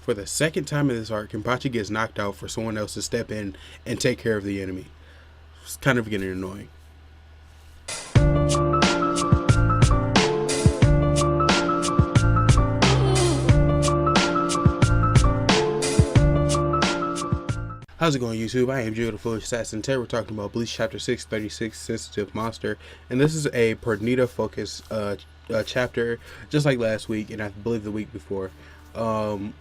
For the second time in this arc, Kenpachi gets knocked out for someone else to step in and take care of the enemy. It's kind of getting annoying. How's it going, YouTube? I am Beautiful Assassin. Today we're talking about Bleach Chapter 636, Sensitive Monster. And this is a Pernida focus chapter, just like last week, and I believe the week before. And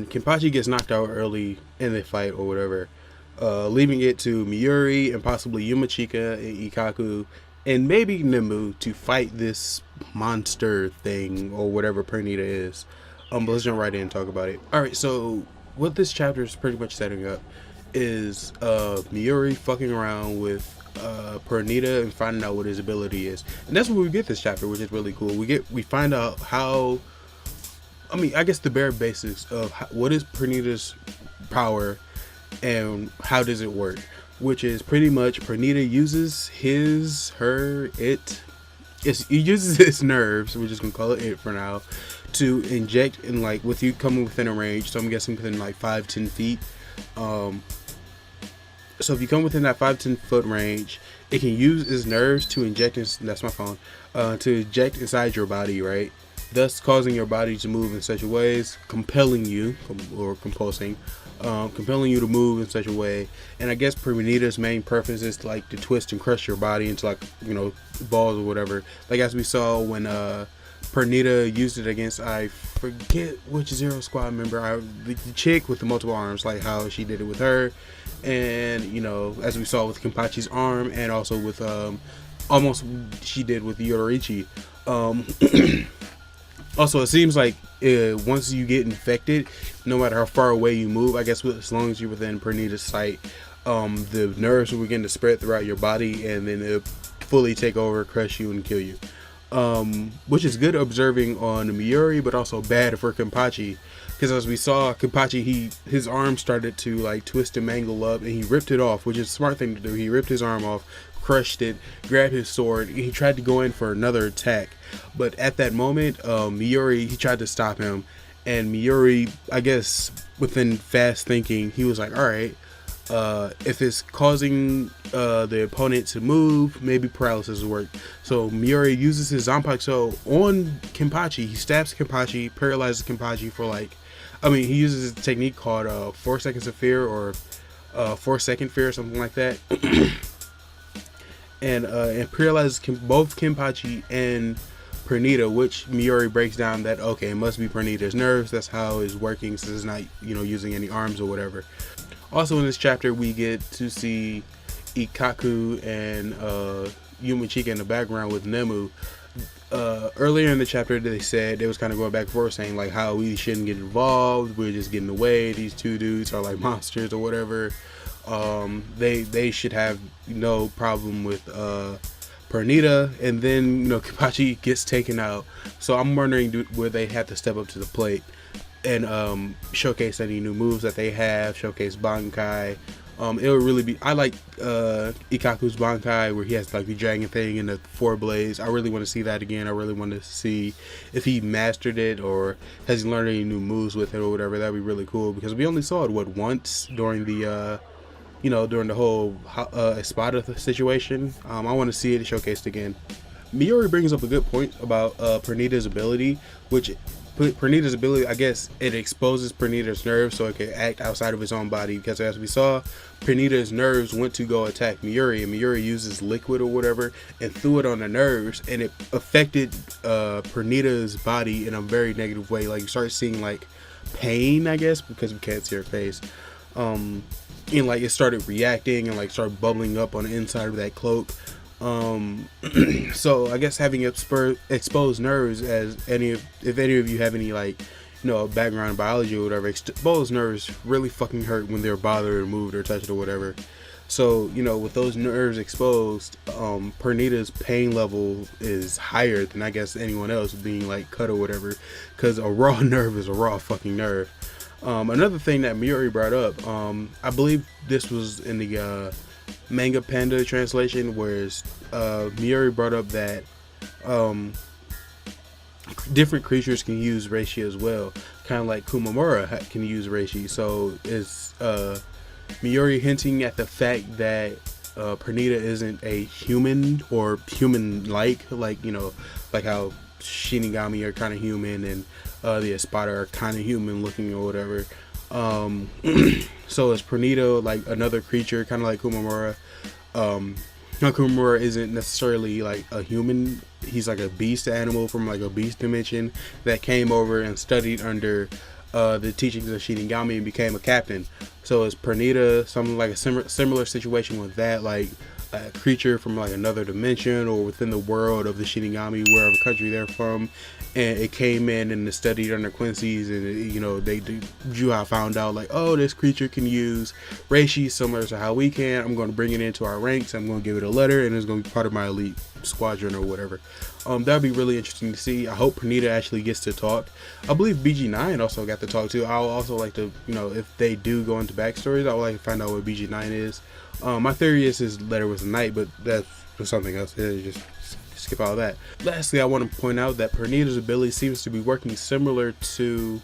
Kenpachi gets knocked out early in the fight or whatever, leaving it to Miyuri and possibly Yumachika and Ikaku and maybe Nemu to fight this monster thing or whatever Pernida is. But let's jump right in and talk about it. Alright, so what this chapter is pretty much setting up is Miyuri fucking around with Pernida and finding out what his ability is, and that's where we get this chapter, which is really cool. We find out how, I guess the bare basics of what is Pernida's power and how does it work, which is pretty much Pernida uses he uses his nerves, we're just gonna call it it for now, to inject in, like, with you coming within a range. So I'm guessing within like 5-10 feet. So if you come within that 5-10 foot range, it can use its nerves to inject that's my phone, to inject inside your body, right? Thus causing your body to move in such a ways, compelling you compelling you to move in such a way. And I guess Pernida's main purpose is to, like, to twist and crush your body into, like, balls or whatever. Like as we saw when Pernida used it against, I forget which Zero Squad member, the chick with the multiple arms, like how she did it with her, and as we saw with Kenpachi's arm, and also with almost she did with Yoraichi. Also, it seems like once you get infected, no matter how far away you move, I guess as long as you're within Pernida's sight, the nerves will begin to spread throughout your body, and then it'll fully take over, crush you, and kill you. Which is good observing on Miyuri, but also bad for Kenpachi, because as we saw, Kenpachi, his arm started to, like, twist and mangle up, and he ripped it off, which is a smart thing to do. He ripped his arm off, crushed it, grabbed his sword, and he tried to go in for another attack, but at that moment, Miyuri, he tried to stop him, and Miyuri, I guess within fast thinking, he was like, alright, if it's causing the opponent to move, maybe paralysis will work. So Miyuri uses his Zanpakuto on Kenpachi. He stabs Kenpachi, paralyzes Kenpachi for, like, he uses a technique called 4 seconds of fear, or 4 second fear, or something like that. and paralyzes both Kenpachi and Pernida, which Miyuri breaks down that, okay, it must be Pernida's nerves. That's how it's working, since it's not, using any arms or whatever. Also in this chapter, we get to see Ikaku and Yumachika in the background with Nemu. Earlier in the chapter, they said, they was kind of going back and forth, saying, like, how we shouldn't get involved, we're just getting away, these two dudes are like monsters or whatever. They should have no problem with Pernida, and then Kenpachi gets taken out. So I'm wondering, will they have to step up to the plate and showcase any new moves that they have, showcase Bankai. It would really be, I like Ikaku's Bankai, where he has, like, the dragon thing and the 4 blades. I really want to see that again. I really want to see if he mastered it, or has he learned any new moves with it or whatever. That'd be really cool, because we only saw it once during the during the whole Espada situation. I want to see it showcased again. Miyuri brings up a good point about Pernida's ability, which Pernida's ability, I guess, it exposes Pernida's nerves so it can act outside of his own body, because as we saw, Pernida's nerves went to go attack Miyuri, and Miyuri uses liquid or whatever and threw it on the nerves, and it affected Pernida's body in a very negative way. Like, you start seeing, like, pain, I guess, because we can't see her face, and, like, it started reacting and, like, started bubbling up on the inside of that cloak. So I guess having exposed nerves, as if any of you have any, like, background in biology or whatever, exposed nerves really fucking hurt when they're bothered or moved or touched or whatever. So with those nerves exposed, Pernida's pain level is higher than, I guess, anyone else being, like, cut or whatever, because a raw nerve is a raw fucking nerve. Another thing that Miyuri brought up, I believe this was in the Manga Panda translation, whereas Miyuri brought up that different creatures can use reishi as well, kind of like Kumamura can use reishi. So is Miori hinting at the fact that Pernida isn't a human or human-like, like, you know, like how Shinigami are kind of human and the Espada are kind of human looking or whatever. So is Pernida like another creature, kind of like Kumamura? Kumamura isn't necessarily like a human. He's like a beast animal from like a beast dimension that came over and studied under the teachings of Shinigami and became a captain. So is Pernida something like a similar situation with that, like a creature from like another dimension or within the world of the Shinigami, wherever country they're from, and it came in and it studied under Quincy's, and you know, Juha found out like, oh, this creature can use reishi similar to how we can. I'm going to bring it into our ranks. I'm going to give it a letter, and it's going to be part of my elite squadron or whatever. That'd be really interesting to see. I hope Pernida actually gets to talk. I believe BG9 also got to talk too. I'll also like to, you know, if they do go into backstories, I would like to find out what BG9 is. My theory is his letter was a knight, but that's something else. Just skip all that. Lastly, I want to point out that Pernida's ability seems to be working similar to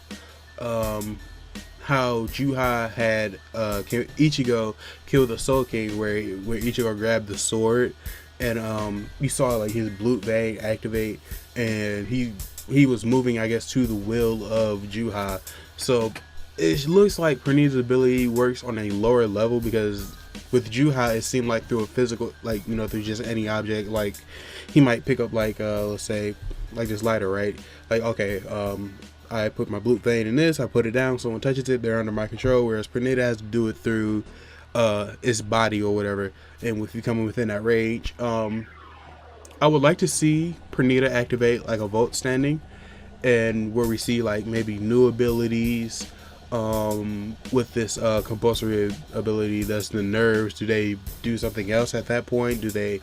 how Juha had Ichigo kill the Soul King, where Ichigo grabbed the sword, and you saw like his blue vein activate, and he was moving, I guess, to the will of Juha. So it looks like Pernida's ability works on a lower level, because with Juha it seemed like through a physical, like, you know, through just any object, like he might pick up like let's say like this lighter, right? Like, okay, I put my blue vein in this, I put it down, someone touches it, they're under my control, whereas Pernida has to do it through its body or whatever, and with you coming within that range. I would like to see Pernida activate like a Volt standing, and where we see like maybe new abilities with this compulsory ability, that's the nerves. Do they do something else at that point? Do they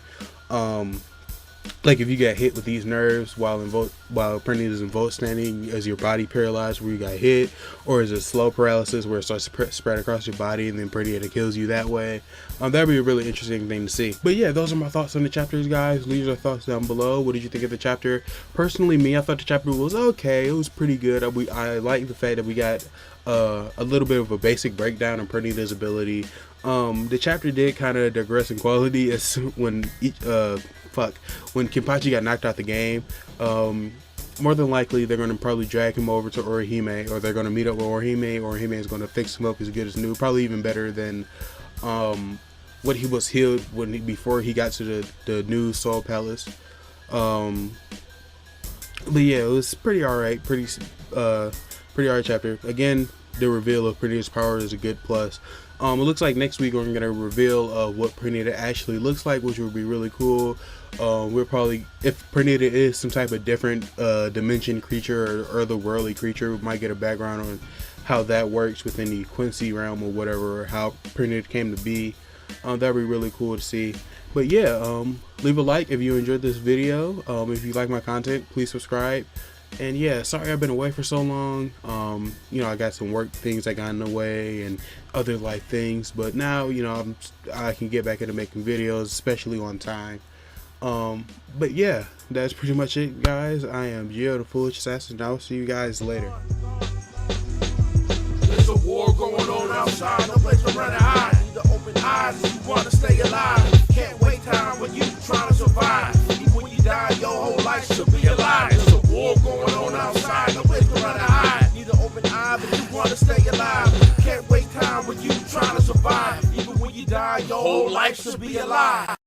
like if you get hit with these nerves while Pernida's in Volt standing, is your body paralyzed where you got hit, or is it slow paralysis where it starts to spread across your body and then Pernida kills you that way? That'd be a really interesting thing to see. But yeah, those are my thoughts on the chapters, guys. Leave your thoughts down below. What did you think of the chapter? Personally, me, I thought the chapter was okay. It was pretty good. I like the fact that we got a little bit of a basic breakdown on Pernida's ability. The chapter did kind of digress in quality as when Kenpachi got knocked out the game. More than likely they're going to probably drag him over to Orihime, or they're going to meet up with Orihime. Orihime is going to fix him up as good as new, probably even better than what he was healed before he got to the new Soul Palace. But yeah, it was pretty alright, pretty alright chapter. Again, the reveal of Pernida's power is a good plus. It looks like next week we're gonna reveal what Pernida actually looks like, which would be really cool. We're probably, if Pernida is some type of different dimension creature or otherworldly creature, we might get a background on how that works within the Quincy realm or whatever, or how Pernida came to be. That'd be really cool to see. But yeah, leave a like if you enjoyed this video. If you like my content, please subscribe. And yeah, sorry I've been away for so long. You know, I got some work things that got in the way and other life things, but now, you know, I can get back into making videos, especially on time. But yeah, that's pretty much it, guys. I am Gio the Foolish Assassin. I'll see you guys later. There's a war going on outside, no place to run and hide. Need to open eyes if you want to stay alive. Can't wait time when you trying to survive. Even when you die, your whole life should be alive. There's a war going on outside, no place to run and hide. Need to open eyes if you want to stay alive. Can't wait time when you trying to survive. Even when you die, your whole life should be alive.